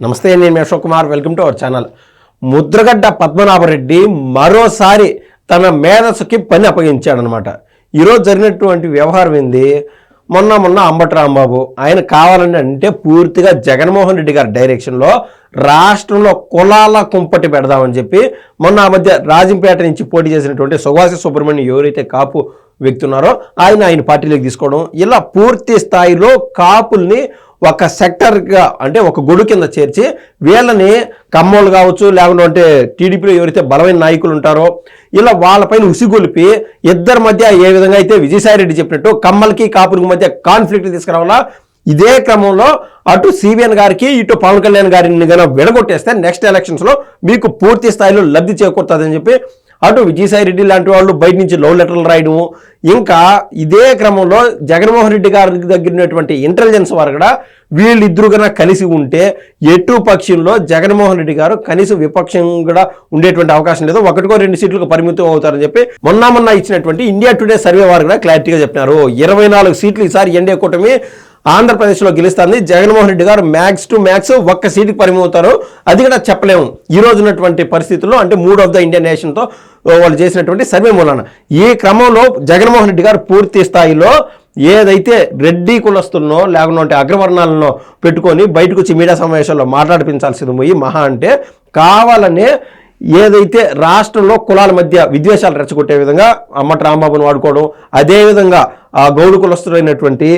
నమస్తే, నేను Ashok Kumar. Welcome to our channel. Mudragada Padmanabha Reddy మరోసారి తన మేధస్సుకి పని అప్పగించాడనమాట. ఈరోజు జరిగినటువంటి వ్యవహారం ఏంది? మొన్న అంబటి రాంబాబు ఆయన కావాలని అంటే పూర్తిగా జగన్మోహన్ రెడ్డి గారి డైరెక్షన్లో రాష్ట్రంలో కులాల కుంపటి పెడదామని చెప్పి మొన్న ఆ మధ్య రాజంపేట నుంచి పోటీ చేసినటువంటి సుభాష్ సుబ్రహ్మణ్యం ఎవరైతే కాపు వ్యక్తి ఉన్నారో ఆయన పార్టీలోకి తీసుకోవడం, ఇలా పూర్తి స్థాయిలో కాపుల్ని ఒక సెక్టర్గా అంటే ఒక గొడుగు కింద చేర్చి వీళ్ళని కమ్మోళ్ళు కావచ్చు, లేకుంటే టీడీపీలో ఎవరైతే బలమైన నాయకులు ఉంటారో ఇలా వాళ్ళపైన ఉసిగొలిపి ఇద్దరి మధ్య ఏ విధంగా అయితే విజయసాయిరెడ్డి చెప్పినట్టు కమ్మలకి కాపులకి మధ్య కాన్ఫ్లిక్ట్ తీసుకురావాలా. ఇదే క్రమంలో అటు సిబిఎన్ గారికి ఇటు పవన్ కళ్యాణ్ గారిని కనుక విడగొట్టేస్తే నెక్స్ట్ ఎలక్షన్స్లో మీకు పూర్తి స్థాయిలో లబ్ధి చేకూరుతుందని చెప్పి అటు విజయసాయిరెడ్డి లాంటి వాళ్ళు బయట నుంచి లవ్ లెటర్లు రాయడము, ఇంకా ఇదే క్రమంలో జగన్మోహన్ రెడ్డి గారికి దగ్గరటువంటి ఇంటెలిజెన్స్ వారు కూడా వీళ్ళిద్దరు కన్నా కలిసి ఉంటే ఎటు పక్షంలో జగన్మోహన్ రెడ్డి గారు కనీసం విపక్షం కూడా ఉండేటువంటి అవకాశం లేదు, 1-2 సీట్లకు పరిమితం అవుతారని చెప్పి మొన్న ఇచ్చినటువంటి ఇండియా టుడే సర్వే వారు కూడా క్లారిటీగా చెప్పినారు. 24 సీట్లు ఈసారి ఎన్డీఏ కూటమి ఆంధ్రప్రదేశ్లో గెలుస్తుంది. జగన్మోహన్ రెడ్డి గారు మ్యాక్స్ టు మ్యాక్స్ 1 సీటుకి పరిమితం అవుతారు. అది కూడా చెప్పలేము ఈ రోజున్నటువంటి పరిస్థితుల్లో, అంటే మూడ్ ఆఫ్ ద ఇండియన్ నేషన్తో వాళ్ళు చేసినటువంటి సర్వే మూలాన. ఈ క్రమంలో జగన్మోహన్ రెడ్డి గారు పూర్తి స్థాయిలో ఏదైతే రెడ్డి కులస్తులనో లేకుంటే అగ్రవర్ణాలను పెట్టుకొని బయటకు వచ్చి మీడియా సమావేశాల్లో మాట్లాడిపించాల్సింది పోయి మహా అంటే కావాలనే ఏదైతే రాష్ట్రంలో కులాల మధ్య విద్వేషాలు రెచ్చగొట్టే విధంగా అంబటి రాంబాబును వాడుకోవడం, అదేవిధంగా ఆ గౌడు కులస్తులైనటువంటి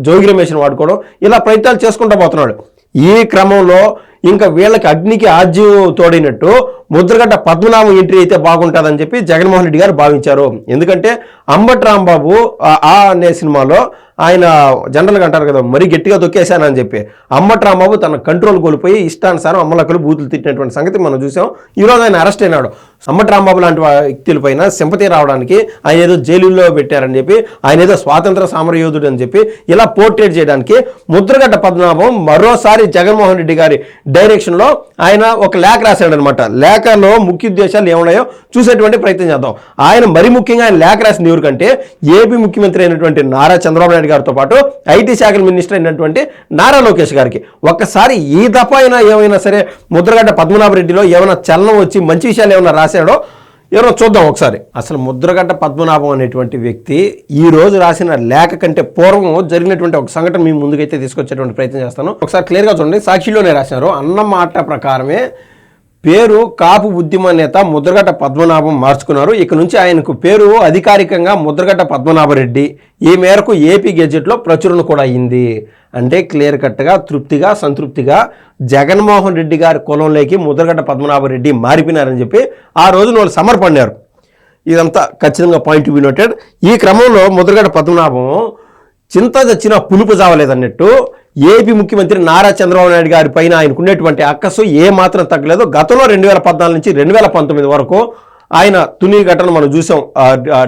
జోగి రమేష్ను వాడుకోవడం, ఇలా ప్రయత్నాలు చేసుకుంటూ పోతున్నాడు. ఈ క్రమంలో ఇంకా వీళ్ళకి అగ్నికి ఆజ్యం తోడినట్టు ముద్రగడ్డ పద్మనాభం ఎంట్రీ అయితే బాగుంటుందని చెప్పి జగన్మోహన్ రెడ్డి గారు భావించారు. ఎందుకంటే అంబటి రాంబాబు అనే సినిమాలో ఆయన జనరల్గా అంటారు కదా, మరీ గట్టిగా తొక్కేశానని చెప్పి అంబటి రాంబాబు తన కంట్రోల్ కోల్పోయి ఇష్టానుసారం అమ్మలక్కలు బూతులు తిట్టినటువంటి సంగతి మనం చూసాం. ఈరోజు ఆయన అరెస్ట్ అయినాడు. అంబటి రాంబాబు లాంటి వ్యక్తులపైన సింపతి రావడానికి ఆయన ఏదో జైలులో పెట్టారని చెప్పి, ఆయన ఏదో స్వాతంత్ర సమరయోధుడు అని చెప్పి ఇలా పోర్ట్రేట్ చేయడానికి ముద్రగడ్డ పద్మనాభం మరోసారి జగన్మోహన్ రెడ్డి గారి డైరెక్షన్లో ఆయన ఒక లేఖ రాశాడనమాట. లేఖలో ముఖ్య ఉద్దేశాలు ఏమున్నాయో చూసేటువంటి ప్రయత్నం చేద్దాం. ఆయన మరీ ముఖ్యంగా ఆయన లేఖ రాసింది ఎవరికంటే ఏపీ ముఖ్యమంత్రి అయినటువంటి నారా చంద్రబాబు నాయుడు గారితో పాటు ఐటీ శాఖ మినిస్టర్ అయినటువంటి నారా లోకేష్ గారికి. ఒక్కసారి ఈ దఫా అయినా ఏమైనా సరే ముద్రగడ్డ పద్మనాభరెడ్డిలో ఏమైనా చలనం వచ్చి మంచి విషయాలు ఏమైనా రాశాడో ఎవరో చూద్దాం ఒకసారి. అసలు ముద్రగడ్డ పద్మనాభం అనేటువంటి వ్యక్తి ఈ రోజు రాసిన లేఖ కంటే పూర్వం జరిగినటువంటి ఒక సంఘటన మీ ముందుకైతే తీసుకొచ్చేటువంటి ప్రయత్నం చేస్తాను. ఒకసారి క్లియర్గా చూడండి. సాక్షిలోనే రాశారు. అన్న మాట ప్రకారమే పేరు కాపు ఉద్యమ నేత ముద్రగడ్డ పద్మనాభం మార్చుకున్నారు. ఇక నుంచి ఆయనకు పేరు అధికారికంగా ముద్రగడ్డ పద్మనాభరెడ్డి. ఈ మేరకు ఏపీ గెజెట్లో ప్రచురణ కూడా అయింది. అంటే క్లియర్ కట్గా తృప్తిగా సంతృప్తిగా జగన్మోహన్ రెడ్డి గారి కులంలోకి ముద్రగడ్డ పద్మనాభరెడ్డి మారిపోయినారని చెప్పి ఆ రోజున వాళ్ళు సమర్పడినారు. ఇదంతా ఖచ్చితంగా పాయింట్ బి నోటెడ్. ఈ క్రమంలో ముద్రగడ్డ పద్మనాభం చింత చచ్చిన పులుపు చావలేదన్నట్టు ఏపీ ముఖ్యమంత్రి నారా చంద్రబాబు నాయుడు గారి పైన ఆయనకున్నటువంటి అక్కసు ఏమాత్రం తగ్గలేదు. గతంలో 2014 నుంచి 2019 వరకు ఆయన తుని ఘటన మనం చూసాం.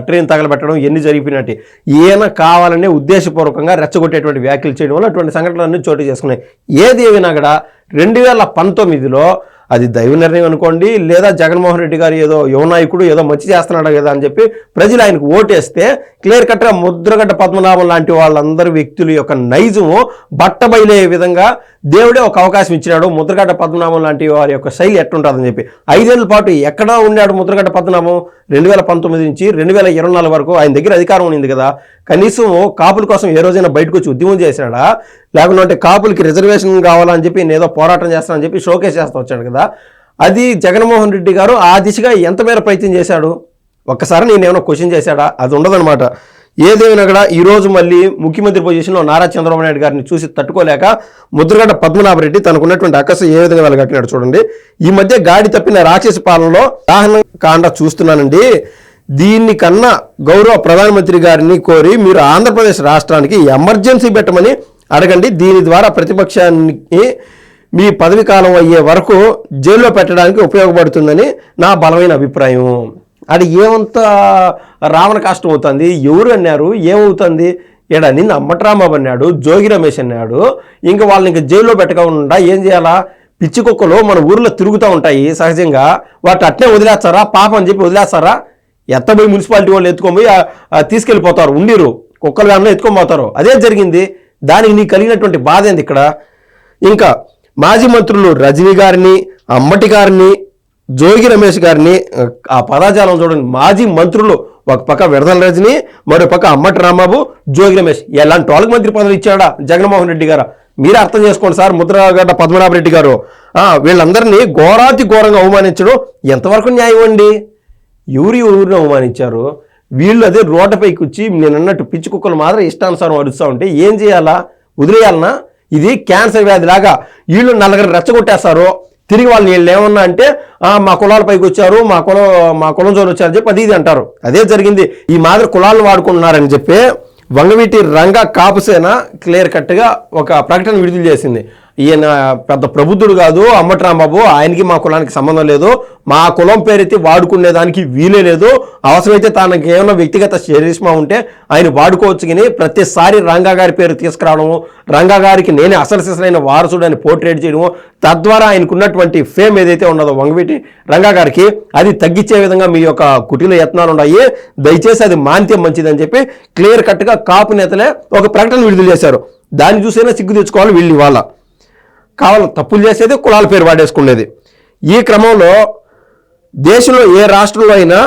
ట్రైన్ తగలబెట్టడం ఎన్ని జరిగిపోయినట్టు ఈయన కావాలనే ఉద్దేశపూర్వకంగా రెచ్చగొట్టేటువంటి వ్యాఖ్యలు చేయడం వల్ల అటువంటి సంఘటనలన్నీ చోటు చేసుకున్నాయి. ఏది ఏమైనా కూడా 2019లో అది దైవ నిర్ణయం అనుకోండి, లేదా జగన్మోహన్ రెడ్డి గారు ఏదో యువ నాయకుడు ఏదో మంచి చేస్తున్నాడు కదా అని చెప్పి ప్రజలు ఆయనకు ఓటేస్తే క్లియర్ కట్గా ముద్రగడ్డ పద్మనాభం లాంటి వాళ్ళందరి వ్యక్తుల యొక్క నైజము బట్టబయలే విధంగా దేవుడే ఒక అవకాశం ఇచ్చినాడు. ముద్రగడ్డ పద్మనాభం లాంటి వారి యొక్క శైలి ఎట్టుంటుందని చెప్పి 5 ఏళ్ల పాటు ఎక్కడ ఉన్నాడు ముద్రగడ్డ పద్మనాభం? 2019 నుంచి 2024 వరకు ఆయన దగ్గర అధికారం ఉంది కదా. కనీసం కాపుల కోసం ఏ రోజైనా బయటకు వచ్చి ఉద్యమం చేశాడా? లేకుంటే కాపులకి రిజర్వేషన్ కావాలని చెప్పి నేను ఏదో పోరాటం చేస్తానని చెప్పి షోకేస్ చేస్తూ వచ్చాడు కదా. అది జగన్మోహన్ రెడ్డి గారు ఆ దిశగా ఎంత మేర ప్రయత్నం చేశాడు? ఒక్కసారి నేను ఏమైనా క్వశ్చన్ చేశాడా? అది ఉండదనమాట. ఏదేమైనా కూడా ఈరోజు మళ్ళీ ముఖ్యమంత్రి పొజిషన్లో నారా చంద్రబాబు నాయుడు గారిని చూసి తట్టుకోలేక ముద్రగడ్డ పద్మనాభరెడ్డి తనకున్నటువంటి అక్కసు ఏ విధంగా వెళ్ళగట్టినాడు చూడండి. ఈ మధ్య గాడి తప్పిన రాక్షస పాలనలో దాహన కాండ చూస్తున్నానండి. దీన్ని కన్నా గౌరవ ప్రధానమంత్రి గారిని కోరి మీరు ఆంధ్రప్రదేశ్ రాష్ట్రానికి ఎమర్జెన్సీ పెట్టమని అడగండి. దీని ద్వారా ప్రతిపక్షానికి మీ పదవి కాలం అయ్యే వరకు జైల్లో పెట్టడానికి ఉపయోగపడుతుందని నా బలమైన అభిప్రాయం. అది ఏమంత రావణ కాష్టం అవుతుంది? ఎవరు అన్నారు? ఏమవుతుంది? ఏడా నిన్న అంబటి రాంబాబు అన్నాడు, జోగి రమేష్ అన్నాడు. ఇంకా వాళ్ళని ఇంకా జైల్లో పెట్టకుండా ఏం చేయాలా? పిచ్చి కుక్కలు మన ఊర్లో తిరుగుతూ ఉంటాయి సహజంగా. వాటి అట్నే వదిలేస్తారా? పాపం అని చెప్పి వదిలేస్తారా? ఎత్తపోయి మున్సిపాలిటీ వాళ్ళు ఎత్తుకొని తీసుకెళ్ళిపోతారు. ఉండిరు కుక్కలు కానీ ఎత్తుకొని పోతారు. అదే జరిగింది. దానికి నీకు కలిగినటువంటి బాధ ఏంది ఇక్కడ? ఇంకా మాజీ మంత్రులు రజనీ గారిని, అంబటి గారిని, జోగి రమేష్ గారిని, ఆ పదాజాలం చూడండి. మాజీ మంత్రులు ఒక పక్క విడదల రజని, మరో పక్క అంబటి రాంబాబు, జోగి రమేష్, ఎలాంటి వాళ్ళకి మంత్రి పదవులు ఇచ్చాడా జగన్మోహన్ రెడ్డి గారు? మీరే అర్థం చేసుకోండి సార్. ముద్రగడ్డ పద్మనాభరెడ్డి గారు వీళ్ళందరినీ ఘోరాతి ఘోరంగా అవమానించడం ఎంతవరకు న్యాయం అండి? ఎవరిని అవమానించారు? వీళ్ళు అదే రోడ్డుపైకి వచ్చి నేను అన్నట్టు పిచ్చి కుక్కలు మాత్రం ఇష్టానుసారం అరుస్తూ ఉంటే ఏం చేయాలా? వదిలేయాలనా? ఇది క్యాన్సర్ వ్యాధి లాగా వీళ్ళు నలుగురు రెచ్చగొట్టేస్తారు. తిరిగి వాళ్ళు వీళ్ళు ఏమన్నా అంటే మా కులాల పైకి వచ్చారు, మా కులం జోలు వచ్చారని చెప్పి అది ఇది అంటారు. అదే జరిగింది. ఈ మాదిరి కులాలను వాడుకుంటున్నారని చెప్పి వంగవీటి రంగా కాపుసేన క్లియర్ కట్గా ఒక ప్రకటన విడుదల చేసింది. ఈయన పెద్ద ప్రబుద్ధుడు కాదు అంబటి రాంబాబు, ఆయనకి మా కులానికి సంబంధం లేదు, మా కులం పేరైతే వాడుకునేదానికి వీలే లేదు, అవసరమైతే తనకి ఏమైనా వ్యక్తిగత చరిష్మా ఉంటే ఆయన వాడుకోవచ్చు. కానీ ప్రతిసారి రంగా గారి పేరు తీసుకురావడము, రంగా గారికి నేనే అసలైన వారసుడు అని పోర్ట్రేట్ చేయడము, తద్వారా ఆయనకు ఉన్నటువంటి ఫేమ్ ఏదైతే ఉన్నదో వంగవీటి రంగా గారికి అది తగ్గించే విధంగా మీ యొక్క కుటీల యత్నాలు ఉన్నాయి, దయచేసి అది మాంత్యం మంచిదని చెప్పి క్లియర్ కట్గా కాపు నేతలే ఒక ప్రకటన విడుదల చేశారు. దాన్ని చూసైనా సిగ్గు తెచ్చుకోవాలి వీళ్ళు. ఇవాళ కావాలి తప్పులు చేసేది, కులాల పేరు వాడేసుకునేది. ఈ క్రమంలో దేశంలో ఏ రాష్ట్రంలో అయినా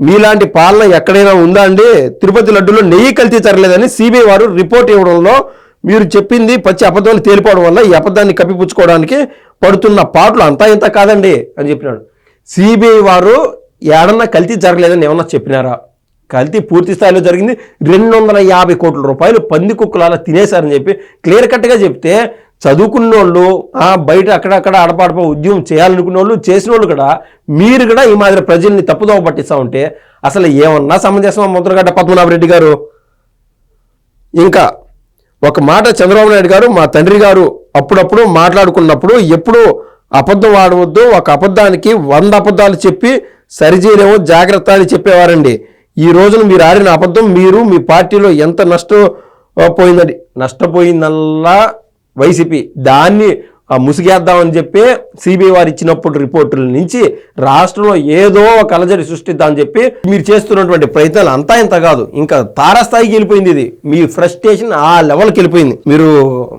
మీలాంటి పాలన ఎక్కడైనా ఉందా అండి? తిరుపతి లడ్డూలో నెయ్యి కల్తీ జరగలేదని సిబిఐ వారు రిపోర్ట్ ఇవ్వడంలో మీరు చెప్పింది పచ్చి అబద్ధాలు తేలిపోవడం వల్ల ఈ అబద్ధాన్ని కప్పిపుచ్చుకోవడానికి పడుతున్న పాటలు అంతా ఇంత కాదండి అని చెప్పినాడు. సిబిఐ వారు ఏడన్నా కల్తీ జరగలేదని ఏమన్నా చెప్పినారా? కల్తీ పూర్తి స్థాయిలో జరిగింది. 250 కోట్ల రూపాయలు పంది కుక్కలాలా తినేశారని చెప్పి క్లియర్ కట్గా చెప్తే చదువుకున్న వాళ్ళు, బయట అక్కడక్కడ అడపాడప ఉద్యమం చేయాలనుకున్న వాళ్ళు, చేసిన వాళ్ళు కూడా మీరు కూడా ఈ మాదిరి ప్రజల్ని తప్పుదోవ పట్టిస్తూ ఉంటే అసలు ఏమన్నా సమంజసమా ముద్రగడ్డ పద్మనాభరెడ్డి గారు? ఇంకా ఒక మాట చంద్రబాబు నాయుడు గారు మా తండ్రి గారు అప్పుడప్పుడు మాట్లాడుకున్నప్పుడు ఎప్పుడు అబద్ధం ఆడవద్దు, ఒక అబద్ధానికి 100 అబద్ధాలు చెప్పి సరిచేయలేమో జాగ్రత్త అని చెప్పేవారండి. ఈ రోజున మీరు ఆడిన అబద్ధం మీరు మీ పార్టీలో ఎంత నష్టపోయిందండి? నష్టపోయిందల్లా వైసీపీ. దాన్ని ముసిగేద్దామని చెప్పి సిబిఐ వారు ఇచ్చినప్పుడు రిపోర్టుల నుంచి రాష్ట్రంలో ఏదో ఒక అలజడి సృష్టిద్దామని చెప్పి మీరు చేస్తున్నటువంటి ప్రయత్నాలు అంతా ఇంత కాదు, ఇంకా తారాస్థాయికి వెళ్ళిపోయింది. ఇది మీ ఫ్రస్ట్రేషన్ ఆ లెవెల్కి వెళ్ళిపోయింది.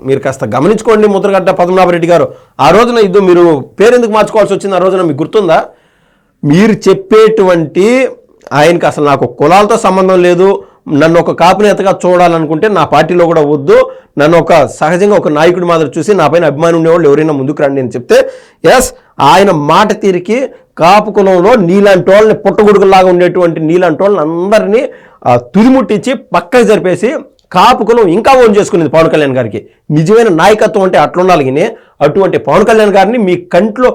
మీరు కాస్త గమనించుకోండి ముద్రగడ్డ పద్మనాభరెడ్డి గారు. ఆ రోజున ఇది మీరు పేరెందుకు మార్చుకోవాల్సి వచ్చింది? ఆ రోజున మీకు గుర్తుందా? మీరు చెప్పేటువంటి ఆయనకి అసలు నాకు కులాలతో సంబంధం లేదు, నన్ను ఒక కాపు నేతగా చూడాలనుకుంటే నా పార్టీలో కూడా వద్దు, నన్ను ఒక సహజంగా ఒక నాయకుడి మాదిరి చూసి నా పైన అభిమానం ఉండేవాళ్ళు ఎవరైనా ముందుకు రండి అని చెప్తే ఆయన మాట తీరికి కాపు కులంలో నీలాంటి వాళ్ళని పుట్టగొడుగులాగా ఉండేటువంటి నీలాంటి వాళ్ళని అందరినీ తుదిముట్టించి పక్కకి జరిపేసి కాపు కులం ఇంకా ఓన్ చేసుకునేది పవన్ కళ్యాణ్ గారికి. నిజమైన నాయకత్వం అంటే అట్లుండాలి. కానీ అటువంటి పవన్ కళ్యాణ్ గారిని మీ కంట్లో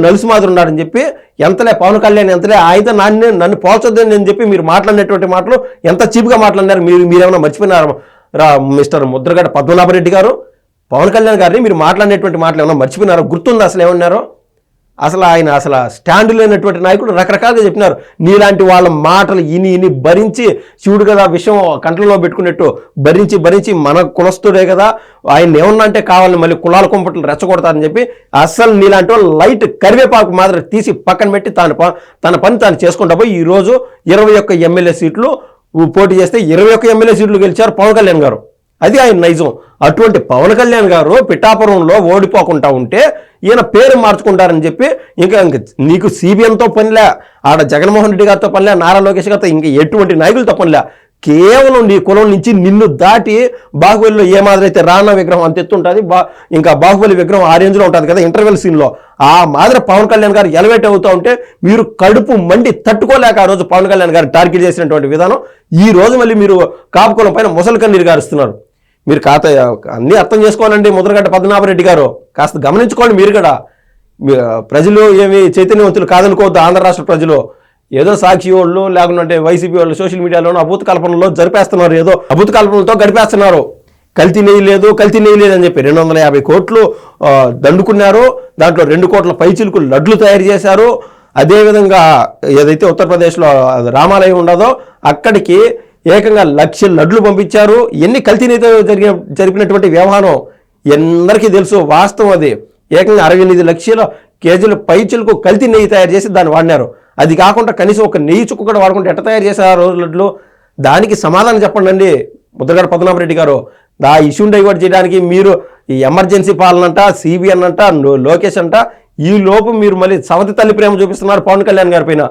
నలుసు మాదిరి ఉన్నారని చెప్పి ఎంతలే పవన్ కళ్యాణ్ ఎంతలే ఆయన నన్ను పోల్చొద్దని అని చెప్పి మీరు మాట్లాడినటువంటి మాటలు ఎంత చీప్గా మాట్లాడినారు. మీరేమైనా మర్చిపోయినారు మిస్టర్ ముద్రగడ్డ పద్మనాభరెడ్డి గారు? పవన్ కళ్యాణ్ గారిని మీరు మాట్లాడినటువంటి మాటలు ఏమైనా మర్చిపోయినారో? గుర్తుందా అసలు ఏమన్నారో? ఆయన స్టాండ్ లేనటువంటి నాయకుడు రకరకాలుగా చెప్పినారు. నీలాంటి వాళ్ళ మాటలు ఇని భరించి శివుడు కదా విషయం కంట్లలో పెట్టుకున్నట్టు భరించి మన కులస్తుడే కదా ఆయన ఏమన్నా అంటే కావాలని మళ్ళీ కులాల కుంపట్లు రెచ్చగొడతారని చెప్పి అస్సలు నీలాంటి వాళ్ళు లైట్ కరివేపాకు మాదిరి తీసి పక్కన పెట్టి తన పని తాను చేసుకుంటా పోయి ఈరోజు 21 ఎమ్మెల్యే సీట్లు పోటీ చేస్తే 21 ఎమ్మెల్యే సీట్లు గెలిచారు పవన్ కళ్యాణ్ గారు. అది ఆయన నైజం. అటువంటి పవన్ కళ్యాణ్ గారు పిఠాపురంలో ఓడిపోకుండా ఉంటే ఈయన పేరు మార్చుకుంటారని చెప్పి ఇంకా నీకు సిబిఎంతో పనిలే, ఆడ జగన్మోహన్ రెడ్డి గారితో పనిలే, నారా లోకేష్ గారితో ఇంకా ఎటువంటి నాయకులతో పనిలే, కేవలం నీ కులం నుంచి నిన్ను దాటి బాహుబలిలో ఏ మాదిరి అయితే రానా విగ్రహం అంత ఎత్తుంటుంది, ఇంకా బాహుబలి విగ్రహం ఆ రేంజ్లో ఉంటుంది కదా ఇంటర్వెల్ సీన్లో, ఆ మాదిరి పవన్ కళ్యాణ్ గారు ఎలివేట్ అవుతూ ఉంటే మీరు కడుపు మండి తట్టుకోలేక ఆ రోజు పవన్ కళ్యాణ్ గారు టార్గెట్ చేసినటువంటి విధానం ఈ రోజు మళ్ళీ మీరు కాపు కులం పైన ముసలి కన్నీరు గారుస్తున్నారు. మీరు అన్నీ అర్థం చేసుకోవాలండి ముద్రగడ్డ పద్మనాభరెడ్డి గారు, కాస్త గమనించుకోండి. మీరు కూడా ప్రజలు ఏమి చైతన్యవంతులు కాదనుకోవద్దు. ఆంధ్ర రాష్ట్ర ప్రజలు ఏదో సాక్షి వాళ్ళు లేకుంటే వైసీపీ వాళ్ళు సోషల్ మీడియాలోనూ అభూత కల్పనలో జరిపేస్తున్నారు, ఏదో అభూత కల్పనలతో గడిపేస్తున్నారు. కల్తీ నెయ్యి లేదు అని చెప్పి 250 కోట్లు దండుకున్నారు. దాంట్లో 2 కోట్ల పైచిలకు లడ్లు తయారు చేశారు. అదేవిధంగా ఏదైతే ఉత్తరప్రదేశ్లో రామాలయం ఉండదో అక్కడికి ఏకంగా 1,00,000 లడ్లు పంపించారు. ఎన్ని కల్తీ నెయ్యితో జరిపినటువంటి వ్యవహారం ఎందరికీ తెలుసు, వాస్తవం అది. ఏకంగా 68 లక్షల కేజీల పైచిలకు కల్తీ నెయ్యి తయారు చేసి దాన్ని వాడినారు. అది కాకుండా కనీసం ఒక నెయ్యి చుక్క కూడా వాడుకుంటే ఎట్ట తయారు చేశారు రోజు లడ్లు? దానికి సమాధానం చెప్పండి అండి ముద్రగడ్డ పద్మనాభరెడ్డి గారు. ఇష్యూని డైవర్ట్ చేయడానికి మీరు ఈ ఎమర్జెన్సీ పాలన అంట, సిబిఎన్ అంట, లోకేష్ అంట, ఈ లోపు మీరు మళ్ళీ సవతి తల్లి ప్రేమ చూపిస్తున్నారు పవన్ కళ్యాణ్ గారి పైన.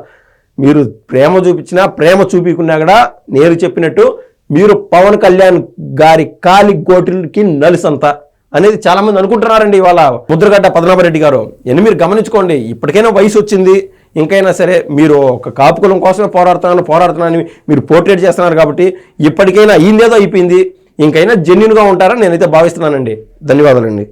మీరు ప్రేమ చూపించినా ప్రేమ చూపించుకున్నా కూడా నేను చెప్పినట్టు మీరు పవన్ కళ్యాణ్ గారి కాలి గోటికి నలుసంత అనేది చాలా మంది అనుకుంటున్నారండి ఇవాళ. ముద్రగడ్డ పద్మనాభరెడ్డి గారు ఎన్ని మీరు గమనించుకోండి. ఇప్పటికైనా వయసు వచ్చింది, ఇంకైనా సరే మీరు ఒక కాపు కులం కోసమే పోరాడుతున్నానని మీరు పోర్ట్రేట్ చేస్తున్నారు కాబట్టి ఇప్పటికైనా అయ్యిందేదో అయిపోయింది, ఇంకైనా జెన్యున్గా ఉంటారని నేనైతే భావిస్తున్నానండి. ధన్యవాదాలండి.